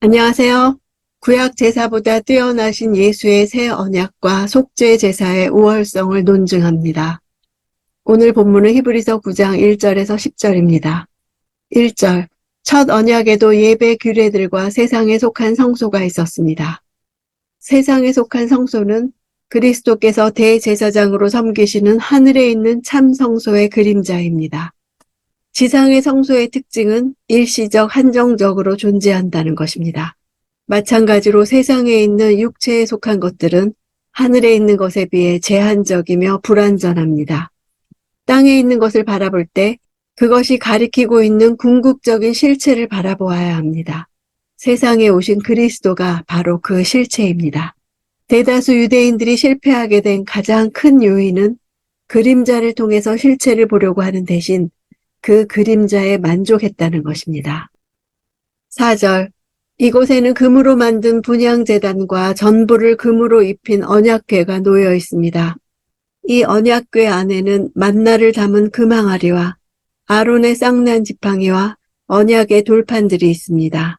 안녕하세요. 구약 제사보다 뛰어나신 예수의 새 언약과 속죄 제사의 우월성을 논증합니다. 오늘 본문은 히브리서 9장 1절에서 10절입니다. 1절, 첫 언약에도 예배 규례들과 세상에 속한 성소가 있었습니다. 세상에 속한 성소는 그리스도께서 대제사장으로 섬기시는 하늘에 있는 참 성소의 그림자입니다. 지상의 성소의 특징은 일시적 한정적으로 존재한다는 것입니다. 마찬가지로 세상에 있는 육체에 속한 것들은 하늘에 있는 것에 비해 제한적이며 불완전합니다. 땅에 있는 것을 바라볼 때 그것이 가리키고 있는 궁극적인 실체를 바라보아야 합니다. 세상에 오신 그리스도가 바로 그 실체입니다. 대다수 유대인들이 실패하게 된 가장 큰 요인은 그림자를 통해서 실체를 보려고 하는 대신 그 그림자에 만족했다는 것입니다. 4절, 이곳에는 금으로 만든 분향제단과 전부를 금으로 입힌 언약궤가 놓여 있습니다. 이 언약궤 안에는 만나를 담은 금항아리와 아론의 쌍난 지팡이와 언약의 돌판들이 있습니다.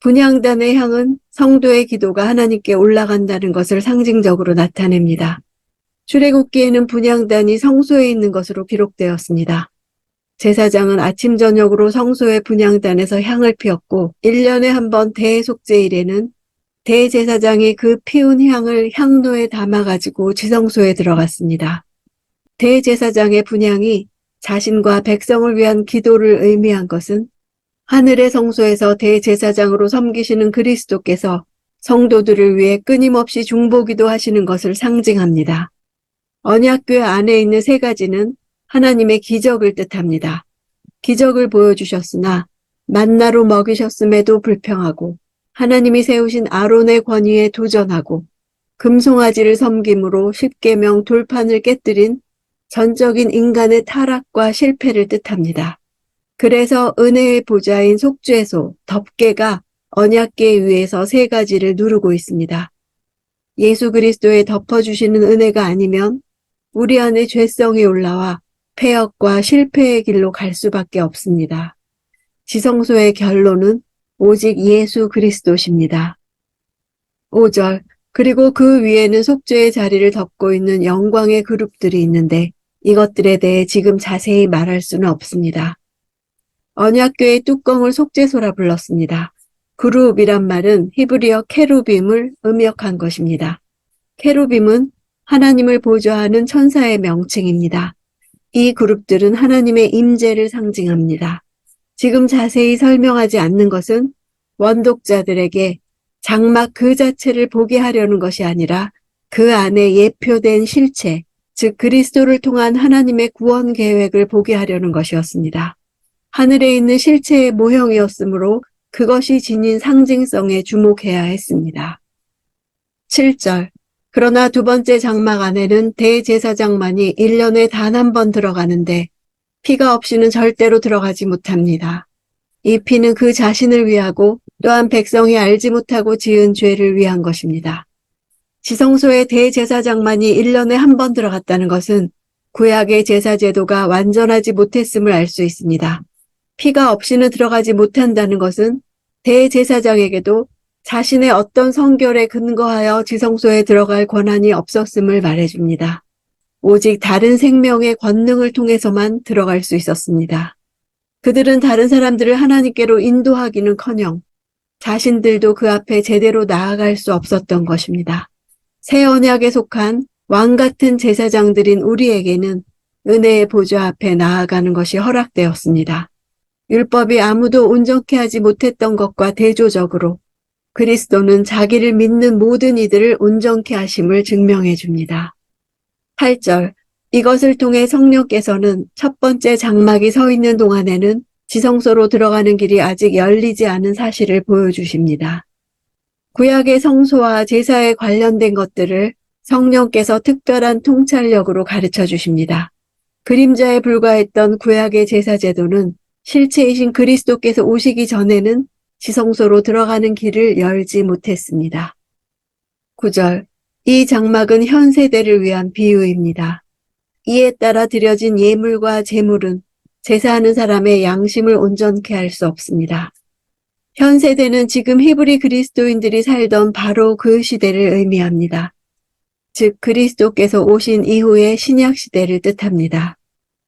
분향단의 향은 성도의 기도가 하나님께 올라간다는 것을 상징적으로 나타냅니다. 출애굽기에는 분향단이 성소에 있는 것으로 기록되었습니다. 제사장은 아침 저녁으로 성소의 분향단에서 향을 피웠고 1년에 한 번 대속죄일에는 대제사장이 그 피운 향을 향로에 담아가지고 지성소에 들어갔습니다. 대제사장의 분향이 자신과 백성을 위한 기도를 의미한 것은 하늘의 성소에서 대제사장으로 섬기시는 그리스도께서 성도들을 위해 끊임없이 중보기도 하시는 것을 상징합니다. 언약궤 안에 있는 세 가지는 하나님의 기적을 뜻합니다. 기적을 보여주셨으나 만나로 먹이셨음에도 불평하고 하나님이 세우신 아론의 권위에 도전하고 금송아지를 섬김으로 십계명 돌판을 깨뜨린 전적인 인간의 타락과 실패를 뜻합니다. 그래서 은혜의 보좌인 속죄소, 덮개가 언약궤 위에서 세 가지를 누르고 있습니다. 예수 그리스도의 덮어주시는 은혜가 아니면 우리 안에 죄성이 올라와 폐역과 실패의 길로 갈 수밖에 없습니다. 지성소의 결론은 오직 예수 그리스도십니다. 5절, 그리고 그 위에는 속죄의 자리를 덮고 있는 영광의 그룹들이 있는데 이것들에 대해 지금 자세히 말할 수는 없습니다. 언약궤의 뚜껑을 속죄소라 불렀습니다. 그룹이란 말은 히브리어 케루빔을 음역한 것입니다. 케루빔은 하나님을 보좌하는 천사의 명칭입니다. 이 그룹들은 하나님의 임재를 상징합니다. 지금 자세히 설명하지 않는 것은 원독자들에게 장막 그 자체를 보게 하려는 것이 아니라 그 안에 예표된 실체, 즉 그리스도를 통한 하나님의 구원 계획을 보게 하려는 것이었습니다. 하늘에 있는 실체의 모형이었으므로 그것이 지닌 상징성에 주목해야 했습니다. 7절, 그러나 두 번째 장막 안에는 대제사장만이 1년에 단 한 번 들어가는데 피가 없이는 절대로 들어가지 못합니다. 이 피는 그 자신을 위하고 또한 백성이 알지 못하고 지은 죄를 위한 것입니다. 지성소의 대제사장만이 1년에 한 번 들어갔다는 것은 구약의 제사 제도가 완전하지 못했음을 알 수 있습니다. 피가 없이는 들어가지 못한다는 것은 대제사장에게도 자신의 어떤 성결에 근거하여 지성소에 들어갈 권한이 없었음을 말해줍니다. 오직 다른 생명의 권능을 통해서만 들어갈 수 있었습니다. 그들은 다른 사람들을 하나님께로 인도하기는커녕 자신들도 그 앞에 제대로 나아갈 수 없었던 것입니다. 새 언약에 속한 왕 같은 제사장들인 우리에게는 은혜의 보좌 앞에 나아가는 것이 허락되었습니다. 율법이 아무도 온전케 하지 못했던 것과 대조적으로 그리스도는 자기를 믿는 모든 이들을 온전케 하심을 증명해 줍니다. 8절, 이것을 통해 성령께서는 첫 번째 장막이 서 있는 동안에는 지성소로 들어가는 길이 아직 열리지 않은 사실을 보여주십니다. 구약의 성소와 제사에 관련된 것들을 성령께서 특별한 통찰력으로 가르쳐 주십니다. 그림자에 불과했던 구약의 제사 제도는 실체이신 그리스도께서 오시기 전에는 지성소로 들어가는 길을 열지 못했습니다. 9절, 이 장막은 현 세대를 위한 비유입니다. 이에 따라 드려진 예물과 제물은 제사하는 사람의 양심을 온전케 할 수 없습니다. 현 세대는 지금 히브리 그리스도인들이 살던 바로 그 시대를 의미합니다. 즉 그리스도께서 오신 이후의 신약 시대를 뜻합니다.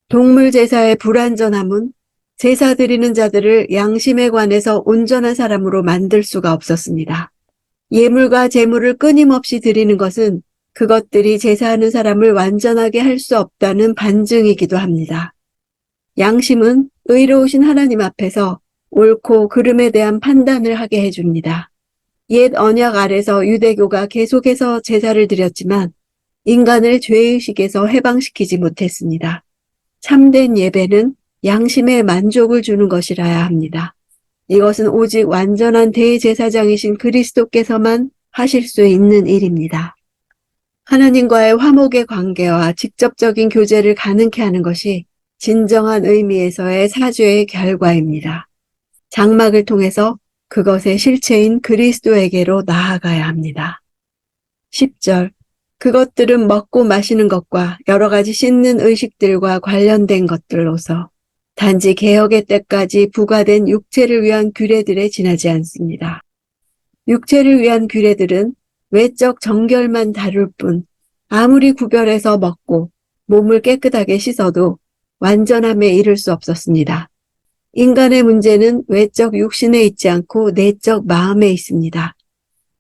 동물 제사의 불완전함은 제사 드리는 자들을 양심에 관해서 온전한 사람으로 만들 수가 없었습니다. 예물과 제물을 끊임없이 드리는 것은 그것들이 제사하는 사람을 완전하게 할 수 없다는 반증이기도 합니다. 양심은 의로우신 하나님 앞에서 옳고 그름에 대한 판단을 하게 해줍니다. 옛 언약 아래서 유대교가 계속해서 제사를 드렸지만 인간을 죄의식에서 해방시키지 못했습니다. 참된 예배는 양심에 만족을 주는 것이라야 합니다. 이것은 오직 완전한 대제사장이신 그리스도께서만 하실 수 있는 일입니다. 하나님과의 화목의 관계와 직접적인 교제를 가능케 하는 것이 진정한 의미에서의 사죄의 결과입니다. 장막을 통해서 그것의 실체인 그리스도에게로 나아가야 합니다. 10절 그것들은 먹고 마시는 것과 여러 가지 씻는 의식들과 관련된 것들로서 단지 개혁의 때까지 부과된 육체를 위한 규례들에 지나지 않습니다. 육체를 위한 규례들은 외적 정결만 다룰 뿐 아무리 구별해서 먹고 몸을 깨끗하게 씻어도 완전함에 이를 수 없었습니다. 인간의 문제는 외적 육신에 있지 않고 내적 마음에 있습니다.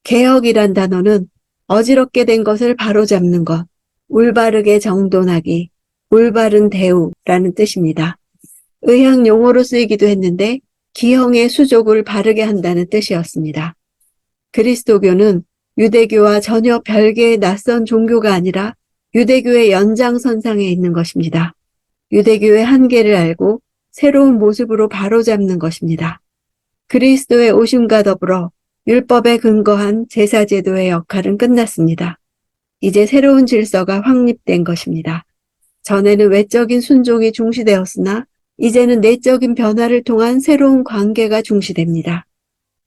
개혁이란 단어는 어지럽게 된 것을 바로잡는 것, 올바르게 정돈하기, 올바른 대우라는 뜻입니다. 의학 용어로 쓰이기도 했는데 기형의 수족을 바르게 한다는 뜻이었습니다. 그리스도교는 유대교와 전혀 별개의 낯선 종교가 아니라 유대교의 연장선상에 있는 것입니다. 유대교의 한계를 알고 새로운 모습으로 바로잡는 것입니다. 그리스도의 오심과 더불어 율법에 근거한 제사제도의 역할은 끝났습니다. 이제 새로운 질서가 확립된 것입니다. 전에는 외적인 순종이 중시되었으나 이제는 내적인 변화를 통한 새로운 관계가 중시됩니다.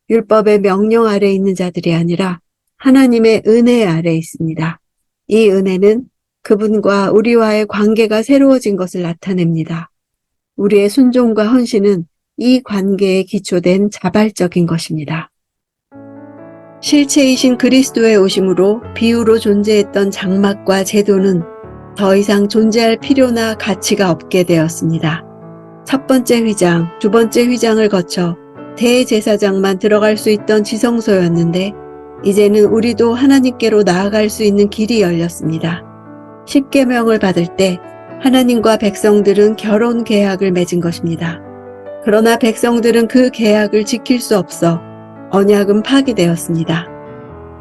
율법의 명령 아래 있는 자들이 아니라 하나님의 은혜 아래 있습니다. 이 은혜는 그분과 우리와의 관계가 새로워진 것을 나타냅니다. 우리의 순종과 헌신은 이 관계에 기초된 자발적인 것입니다. 실체이신 그리스도의 오심으로 비유로 존재했던 장막과 제도는 더 이상 존재할 필요나 가치가 없게 되었습니다. 첫 번째 휘장, 두 번째 휘장을 거쳐 대제사장만 들어갈 수 있던 지성소였는데 이제는 우리도 하나님께로 나아갈 수 있는 길이 열렸습니다. 십계명을 받을 때 하나님과 백성들은 결혼 계약을 맺은 것입니다. 그러나 백성들은 그 계약을 지킬 수 없어 언약은 파기되었습니다.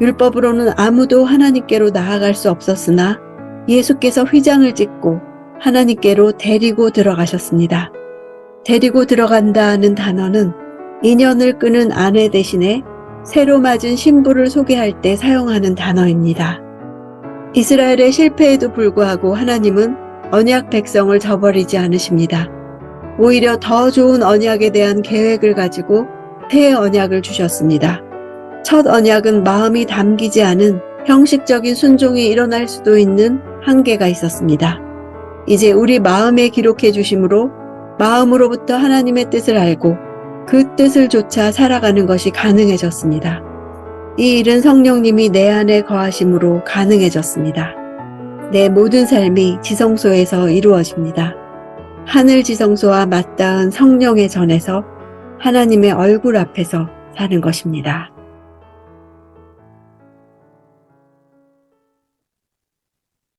율법으로는 아무도 하나님께로 나아갈 수 없었으나 예수께서 휘장을 찢고 하나님께로 데리고 들어가셨습니다. 데리고 들어간다는 단어는 인연을 끄는 아내 대신에 새로 맞은 신부를 소개할 때 사용하는 단어입니다. 이스라엘의 실패에도 불구하고 하나님은 언약 백성을 저버리지 않으십니다. 오히려 더 좋은 언약에 대한 계획을 가지고 새 언약을 주셨습니다. 첫 언약은 마음이 담기지 않은 형식적인 순종이 일어날 수도 있는 한계가 있었습니다. 이제 우리 마음에 기록해 주심으로 마음으로부터 하나님의 뜻을 알고 그 뜻을 좇아 살아가는 것이 가능해졌습니다. 이 일은 성령님이 내 안에 거하심으로 가능해졌습니다. 내 모든 삶이 지성소에서 이루어집니다. 하늘 지성소와 맞닿은 성령의 전에서 하나님의 얼굴 앞에서 사는 것입니다.